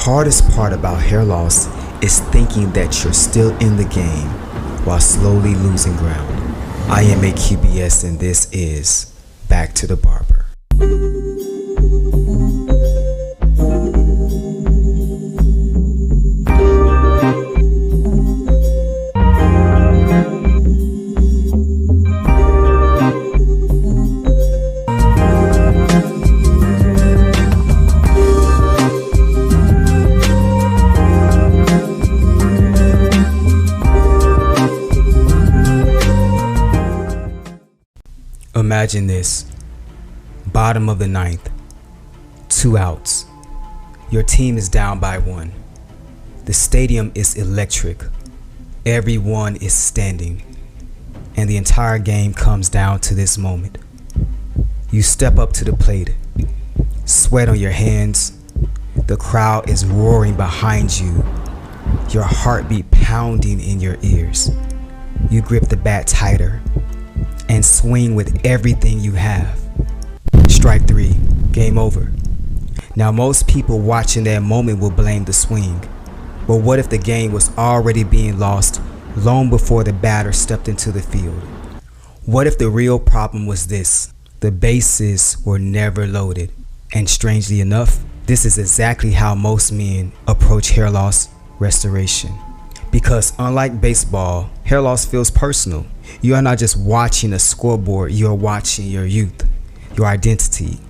hardest part about hair loss is thinking that you're still in the game while slowly losing ground. I am AQBS and this is Back to the Barber. Imagine this, bottom of the ninth, 2 outs. Your team is down by 1. The stadium is electric. Everyone is standing. And the entire game comes down to this moment. You step up to the plate, sweat on your hands. The crowd is roaring behind you. Your heartbeat pounding in your ears. You grip the bat tighter and swing with everything you have. Strike 3, game over. Now most people watching that moment will blame the swing. But what if the game was already being lost long before the batter stepped into the field? What if the real problem was this? The bases were never loaded. And strangely enough, this is exactly how most men approach hair loss restoration. Because unlike baseball, hair loss feels personal. You are not just watching a scoreboard, you are watching your youth, your identity,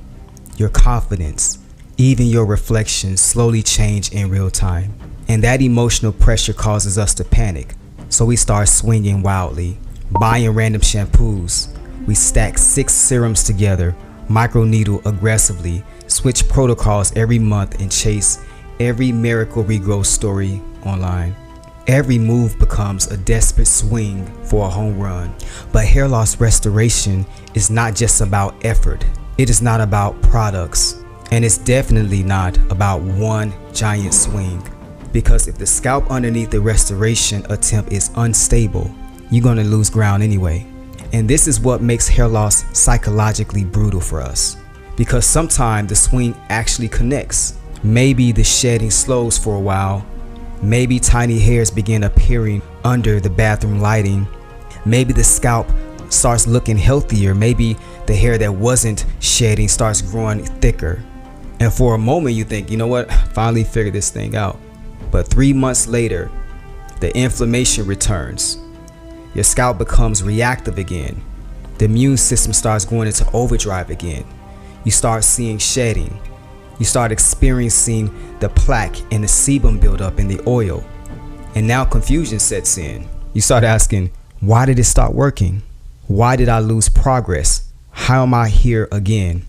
your confidence, even your reflections slowly change in real time. And that emotional pressure causes us to panic. So we start swinging wildly, buying random shampoos. We stack 6 serums together, microneedle aggressively, switch protocols every month and chase every miracle regrowth story online. Every move becomes a desperate swing for a home run. But hair loss restoration is not just about effort. It is not about products. And it's definitely not about one giant swing. Because if the scalp underneath the restoration attempt is unstable, you're going to lose ground anyway. And this is what makes hair loss psychologically brutal for us. Because sometimes the swing actually connects. Maybe the shedding slows for a while. Maybe tiny hairs begin appearing under the bathroom lighting. Maybe the scalp starts looking healthier. Maybe the hair that wasn't shedding starts growing thicker. And for a moment you think, you know what, finally figured this thing out. But 3 months later, the inflammation returns. Your scalp becomes reactive again. The immune system starts going into overdrive again. You start seeing shedding. You start experiencing the plaque and the sebum buildup in the oil. And now confusion sets in. You start asking, why did it stop working? Why did I lose progress? How am I here again?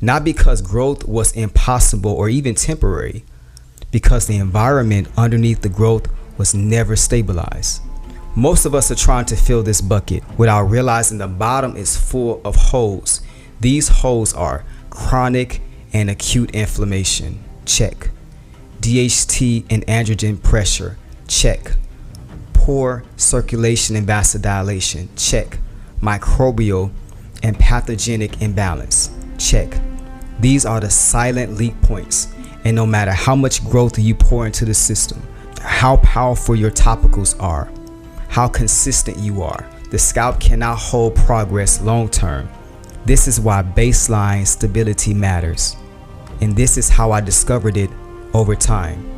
Not because growth was impossible or even temporary, because the environment underneath the growth was never stabilized. Most of us are trying to fill this bucket without realizing the bottom is full of holes. These holes are chronic and acute inflammation, check. DHT and androgen pressure, check. Poor circulation and vasodilation, check. Microbial and pathogenic imbalance, check. These are the silent leak points, and no matter how much growth you pour into the system, how powerful your topicals are, how consistent you are, the scalp cannot hold progress long term. This is why baseline stability matters. And this is how I discovered it over time.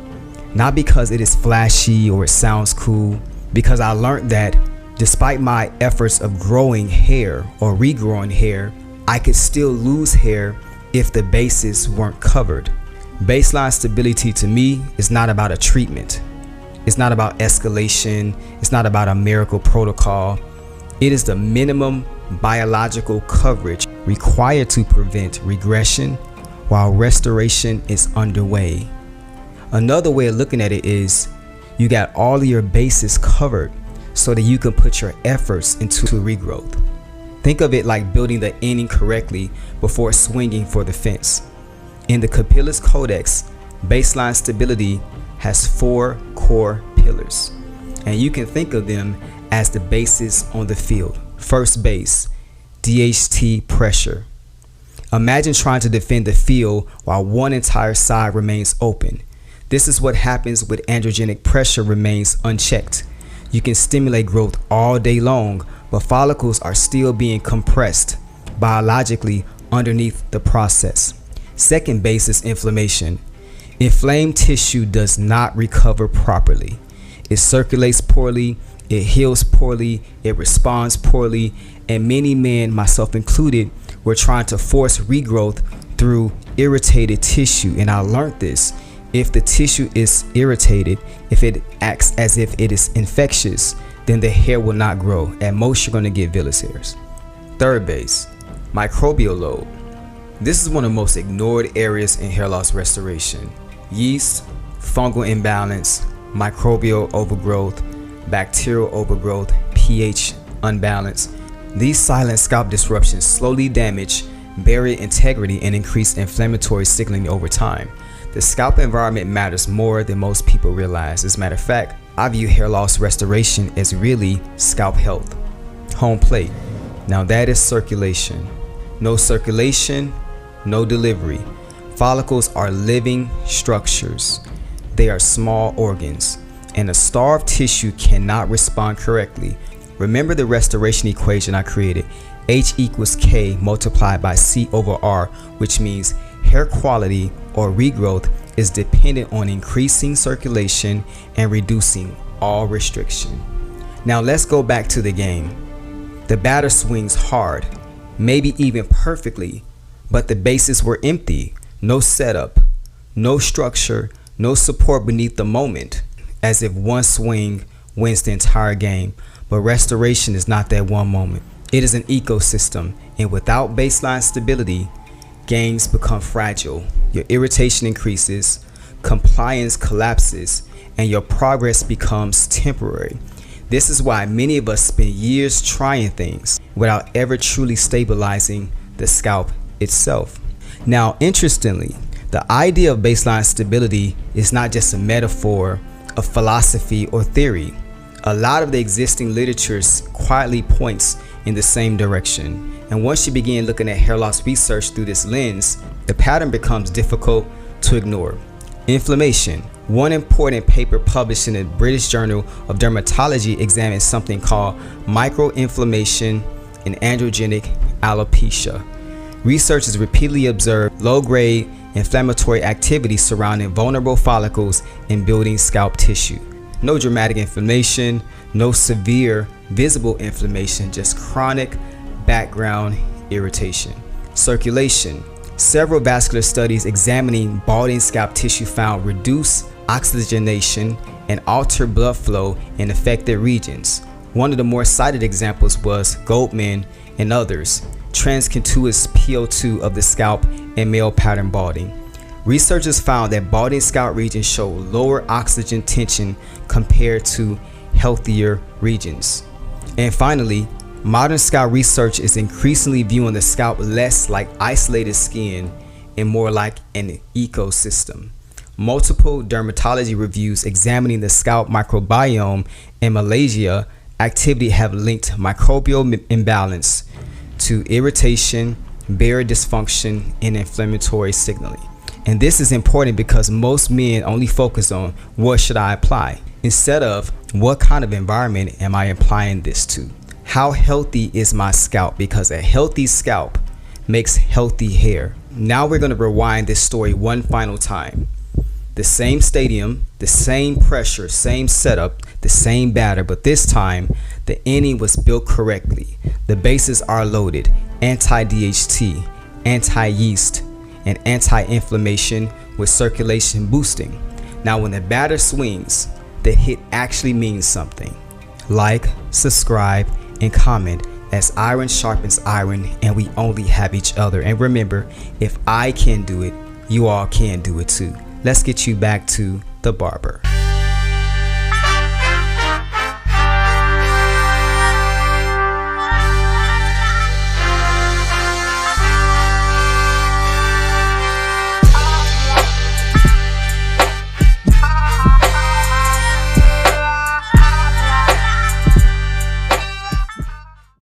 Not because it is flashy or it sounds cool, because I learned that despite my efforts of growing hair or regrowing hair, I could still lose hair if the bases weren't covered. Baseline stability to me is not about a treatment. It's not about escalation. It's not about a miracle protocol. It is the minimum biological coverage required to prevent regression while restoration is underway. Another way of looking at it is you got all of your bases covered so that you can put your efforts into regrowth. Think of it like building the inning correctly before swinging for the fence. In the Capillus Codex, baseline stability has 4 core pillars, and you can think of them as the bases on the field. First base, DHT pressure. Imagine trying to defend the field while one entire side remains open. This is what happens when androgenic pressure remains unchecked. You can stimulate growth all day long, but follicles are still being compressed biologically underneath the process. Second base is inflammation. Inflamed tissue does not recover properly. It circulates poorly, it heals poorly, it responds poorly, and many men, myself included, were trying to force regrowth through irritated tissue. And I learned this. If the tissue is irritated, if it acts as if it is infectious, then the hair will not grow. At most, you're going to get villus hairs. Third base, microbial load. This is one of the most ignored areas in hair loss restoration. Yeast, fungal imbalance, microbial overgrowth, bacterial overgrowth, pH unbalance. These silent scalp disruptions slowly damage barrier integrity and increase inflammatory signaling over time. The scalp environment matters more than most people realize. As a matter of fact, I view hair loss restoration as really scalp health. Home plate. Now that is circulation. No circulation, no delivery. Follicles are living structures. They are small organs, and a starved tissue cannot respond correctly. Remember the restoration equation I created. H equals K multiplied by C over R, which means hair quality or regrowth is dependent on increasing circulation and reducing all restriction. Now let's go back to the game. The batter swings hard, maybe even perfectly, but the bases were empty. No setup, no structure, no support beneath the moment, as if one swing wins the entire game. But restoration is not that one moment. It is an ecosystem, and without baseline stability, gains become fragile. Your irritation increases, compliance collapses, and your progress becomes temporary. This is why many of us spend years trying things without ever truly stabilizing the scalp itself. Now, interestingly, the idea of baseline stability is not just a metaphor, a philosophy, or theory. A lot of the existing literature quietly points in the same direction. And once you begin looking at hair loss research through this lens, the pattern becomes difficult to ignore. Inflammation. One important paper published in the British Journal of Dermatology examines something called microinflammation in androgenic alopecia. Researchers repeatedly observed low-grade inflammatory activity surrounding vulnerable follicles and building scalp tissue. No dramatic inflammation, no severe visible inflammation, just chronic background irritation. Circulation. Several vascular studies examining balding scalp tissue found reduced oxygenation and altered blood flow in affected regions. One of the more cited examples was Goldman and others, transcutaneous PO2 of the scalp and male pattern balding. Researchers found that balding scalp regions show lower oxygen tension compared to healthier regions. And finally, modern scalp research is increasingly viewing the scalp less like isolated skin and more like an ecosystem. Multiple dermatology reviews examining the scalp microbiome and Malaysia activity have linked microbial imbalance to irritation, barrier dysfunction, and inflammatory signaling. And this is important because most men only focus on what should I apply instead of what kind of environment am I applying this to. How healthy is my scalp? Because a healthy scalp makes healthy hair. Now we're going to rewind this story one final time. The same stadium, the same pressure, same setup, the same batter, but this time the inning was built correctly. The bases are loaded: anti-DHT, anti-yeast, and anti-inflammation with circulation boosting. Now when the batter swings, the hit actually means something. Like, subscribe, and comment, as iron sharpens iron and we only have each other. And remember, if I can do it, you all can do it too. Let's get you back to the barber.